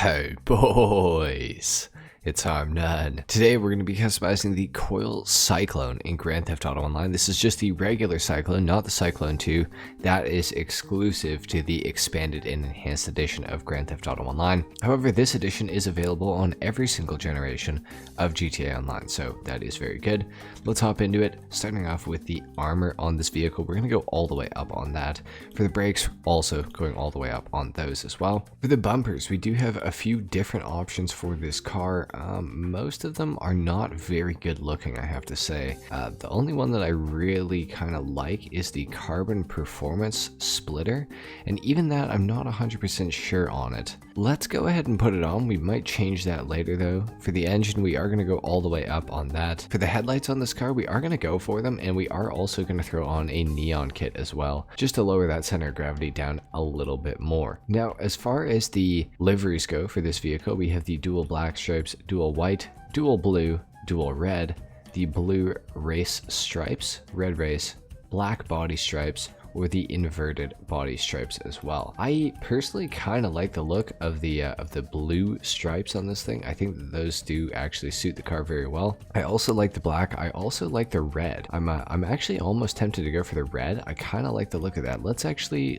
Hey boys, it's HarmNone. Today we're going to be customizing the Coil Cyclone in Grand Theft Auto Online. This is just the regular Cyclone, not the Cyclone 2. That is exclusive to the expanded and enhanced edition of Grand Theft Auto Online. However, this edition is available on every single generation of GTA Online, so that is very good. Let's hop into it, starting off with the armor on this vehicle. We're going to go all the way up on that. For the brakes, also going all the way up on those as well. For the bumpers, we do have a few different options for this car. Most of them are not very good looking, I have to say. The only one that I really kind of like is the carbon performance splitter, and even that I'm not 100% sure on it. Let's go ahead and put it on. We might change that later though. For the engine, we are going to go all the way up on that. For the headlights on this car, we are going to go for them, and we are also going to throw on a neon kit as well, just to lower that center of gravity down a little bit more. Now, as far as the liveries go for this vehicle, we have the dual black stripes, dual white, dual blue, dual red, the blue race stripes, red race, black body stripes, or the inverted body stripes as well. I personally kind of like the look of the blue stripes on this thing. I think that those do actually suit the car very well. I also like the black. I also like the red. I'm actually almost tempted to go for the red. I kind of like the look of that. Let's actually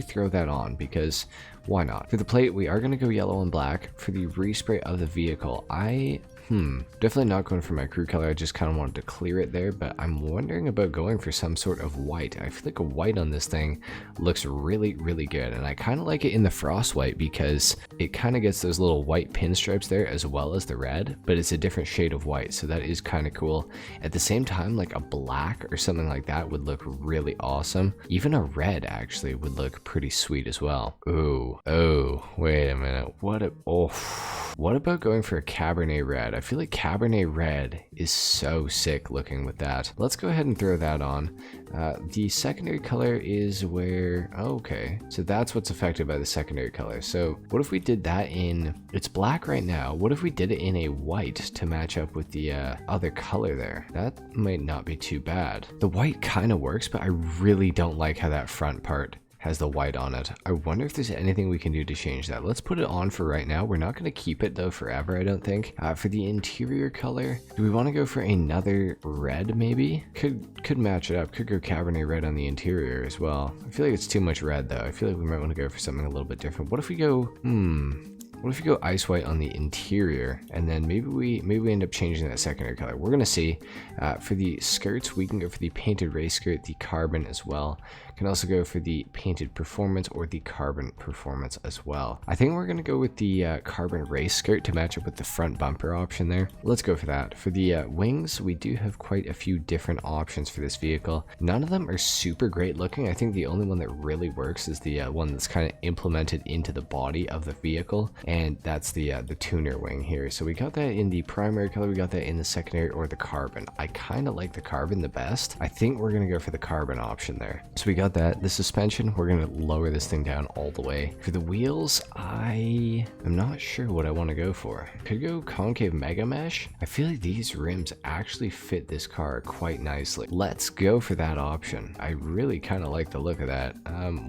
throw that on, because why not? For the plate, we are going to go yellow and black. For the respray of the vehicle, definitely not going for my crew color. I just kind of wanted to clear it there, but I'm wondering about going for some sort of white. I feel like a white on this thing looks really good, and I kind of like it in the frost white because it kind of gets those little white pinstripes there as well as the red, but it's a different shade of white, so that is kind of cool. At the same time, like a black or something like that would look really awesome. Even a red actually would look pretty sweet as well. Oh, wait a minute. What about going for a Cabernet red? I feel like Cabernet red is so sick looking with that. Let's go ahead and throw that on. The secondary color is where, okay, so that's what's affected by the secondary color. So what if we did that in, it's black right now, what if we did it in a white to match up with the other color there? That might not be too bad. The white kind of works, but I really don't like how that front part has the white on it. I wonder if there's anything we can do to change that. Let's put it on for right now. We're not going to keep it though forever, I don't think. For the interior color, do we want to go for another red maybe? Could match it up. Could go Cabernet red on the interior as well. I feel like it's too much red though. I feel like we might want to go for something a little bit different. What if we go, what if we go ice white on the interior, and then maybe we end up changing that secondary color? We're gonna see. For the skirts, we can go for the painted race skirt, the carbon as well. Can also go for the painted performance or the carbon performance as well. I think we're gonna go with the carbon race skirt to match up with the front bumper option there. Let's go for that. For the wings, we do have quite a few different options for this vehicle. None of them are super great looking. I think the only one that really works is the one that's kind of implemented into the body of the vehicle, and that's the tuner wing here. So we got that in the primary color, we got that in the secondary or the carbon. I kind of like the carbon the best. I think we're gonna go for the carbon option there. So we got that. The suspension, we're gonna lower this thing down all the way. For the wheels, I am not sure what I want to go for. Could go concave mega mesh. I feel like these rims actually fit this car quite nicely. Let's go for that option. I really kind of like the look of that.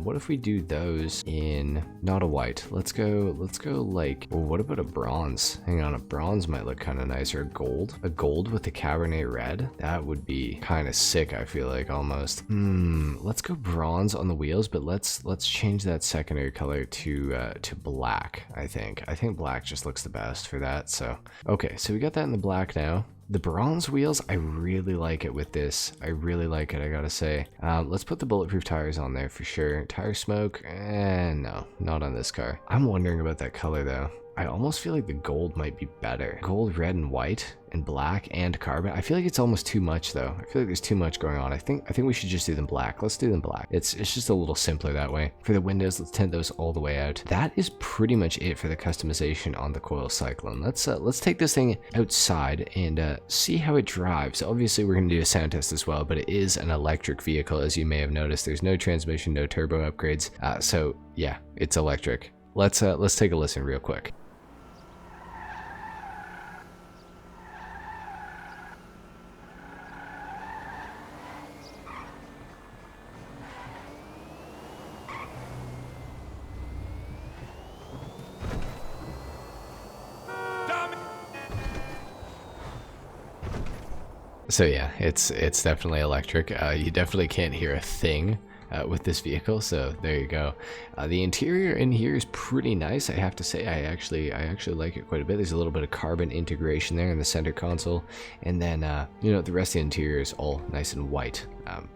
What if we do those in not a white? Let's go like, well, what about a bronze? Hang on, a bronze might look kind of nice, or a gold with the Cabernet red. That would be kind of sick, I feel like, almost. Let's go bronze on the wheels, but let's change that secondary color to black. I think black just looks the best for that. So okay, so we got that in the black now. The bronze wheels, I really like it with this. I really like it, I gotta say. Let's put the bulletproof tires on there for sure. Tire smoke, no, not on this car. I'm wondering about that color though. I almost feel like the gold might be better. Gold, red, and white, and black, and carbon. I feel like it's almost too much though. I feel like there's too much going on. I think we should just do them black. Let's do them black. It's just a little simpler that way. For the windows, let's tint those all the way out. That is pretty much it for the customization on the Coil Cyclone. Let's take this thing outside and see how it drives. Obviously, we're gonna do a sound test as well, but it is an electric vehicle, as you may have noticed. There's no transmission, no turbo upgrades. So yeah, it's electric. Let's take a listen real quick. So yeah, it's definitely electric. You definitely can't hear a thing with this vehicle, so there you go. The interior in here is pretty nice, I have to say. I actually like it quite a bit. There's a little bit of carbon integration there in the center console, and then you know, the rest of the interior is all nice and white.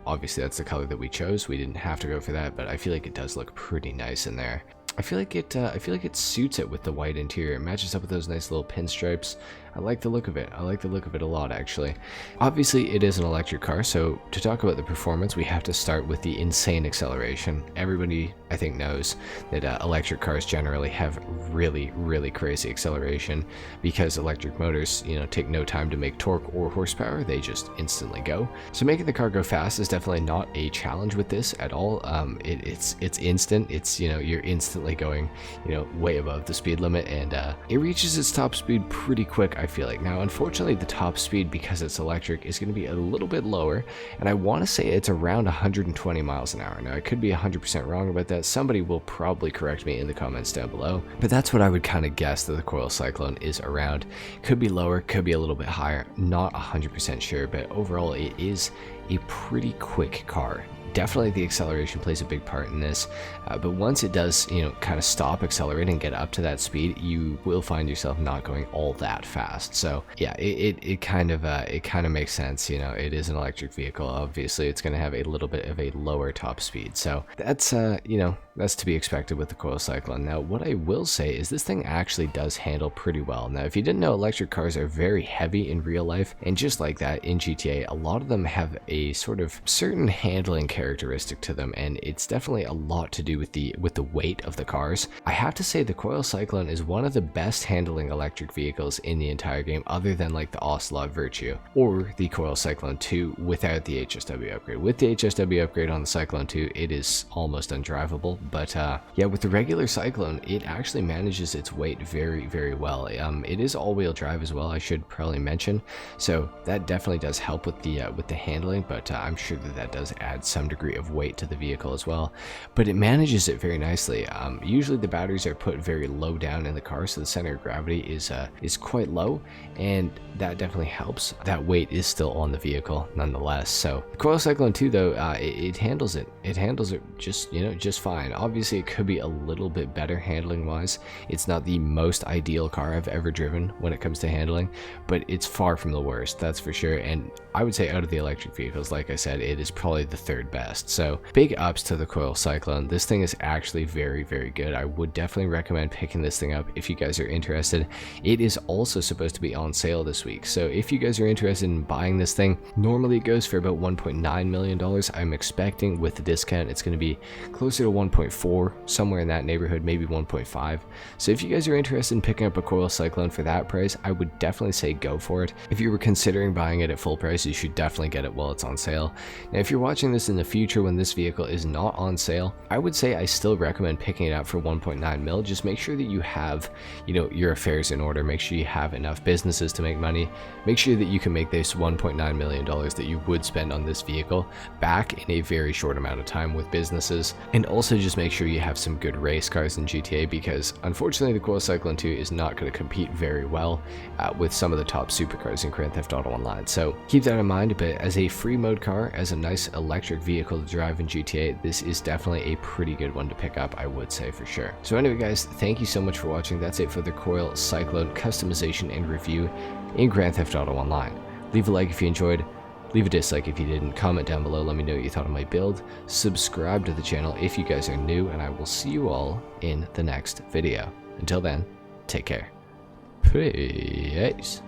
Obviously that's the color that we chose. We didn't have to go for that, but I feel like it does look pretty nice in there. I feel like it suits it with the white interior. It matches up with those nice little pinstripes. I like the look of it. I like the look of it a lot, actually. Obviously, it is an electric car, so to talk about the performance, we have to start with the insane acceleration. Everybody, I think, knows that electric cars generally have really, really crazy acceleration because electric motors, you know, take no time to make torque or horsepower. They just instantly go. So making the car go fast is definitely not a challenge with this at all. It's instant. It's, you know, you're instantly going, you know, way above the speed limit, and it reaches its top speed pretty quick, I feel like. Now, unfortunately, the top speed, because it's electric, is going to be a little bit lower, and I want to say it's around 120 miles an hour. Now, I could be 100% wrong about that. Somebody will probably correct me in the comments down below, but that's what I would kind of guess that the Coil Cyclone is around. Could be lower, could be a little bit higher, not 100% sure, but overall, it is a pretty quick car. Definitely the acceleration plays a big part in this, but once it does, you know, kind of stop accelerating and get up to that speed, you will find yourself not going all that fast. So yeah, it kind of makes sense. You know, it is an electric vehicle. Obviously, it's going to have a little bit of a lower top speed. So that's you know, that's to be expected with the Coil Cyclone. Now, what I will say is this thing actually does handle pretty well. Now, if you didn't know, electric cars are very heavy in real life, and just like that in GTA, a lot of them have a sort of certain handling characteristic to them, and it's definitely a lot to do with the weight of the cars. I have to say the Coil Cyclone is one of the best handling electric vehicles in the entire game, other than like the Ocelot Virtue or the Coil Cyclone 2 without the HSW upgrade. With the HSW upgrade on the Cyclone 2, it is almost undrivable, but yeah, with the regular Cyclone, it actually manages its weight very, very well. It is all-wheel drive as well, I should probably mention, so that definitely does help with the handling, but I'm sure that does add some degree of weight to the vehicle as well, but it manages it very nicely. Usually the batteries are put very low down in the car, so the center of gravity is quite low, and that definitely helps. That weight is still on the vehicle nonetheless. So the Coil Cyclone 2 though, it handles it just, you know, just fine. Obviously it could be a little bit better handling wise. It's not the most ideal car I've ever driven when it comes to handling, but it's far from the worst, that's for sure. And I would say out of the electric vehicles, like I said, it is probably the third best. So big ups to the Coil Cyclone. This thing is actually very, very good. I would definitely recommend picking this thing up if you guys are interested. It is also supposed to be on sale this week, so if you guys are interested in buying this thing, normally it goes for about $1.9 million. I'm expecting with the discount it's going to be closer to 1.4, somewhere in that neighborhood, maybe 1.5. So if you guys are interested in picking up a Coil Cyclone for that price, I would definitely say go for it. If you were considering buying it at full price, you should definitely get it while it's on sale. Now, if you're watching this in the future when this vehicle is not on sale, I would say I still recommend picking it up for 1.9 mil. Just make sure that you have, you know, your affairs in order. Make sure you have enough businesses to make money. Make sure that you can make this $1.9 million that you would spend on this vehicle back in a very short amount of time with businesses. And also just make sure you have some good race cars in GTA, because unfortunately the Coil Cyclone 2 is not going to compete very well with some of the top supercars in Grand Theft Auto Online. So keep that in mind, but as a free mode car, as a nice electric vehicle to drive in GTA, this is definitely a pretty good one to pick up, I would say for sure. So anyway guys, thank you so much for watching. That's it for the Coil Cyclone customization and review in Grand Theft Auto Online. Leave a like if you enjoyed, leave a dislike if you didn't, comment down below, let me know what you thought of my build, subscribe to the channel if you guys are new, and I will see you all in the next video. Until then, take care. Peace.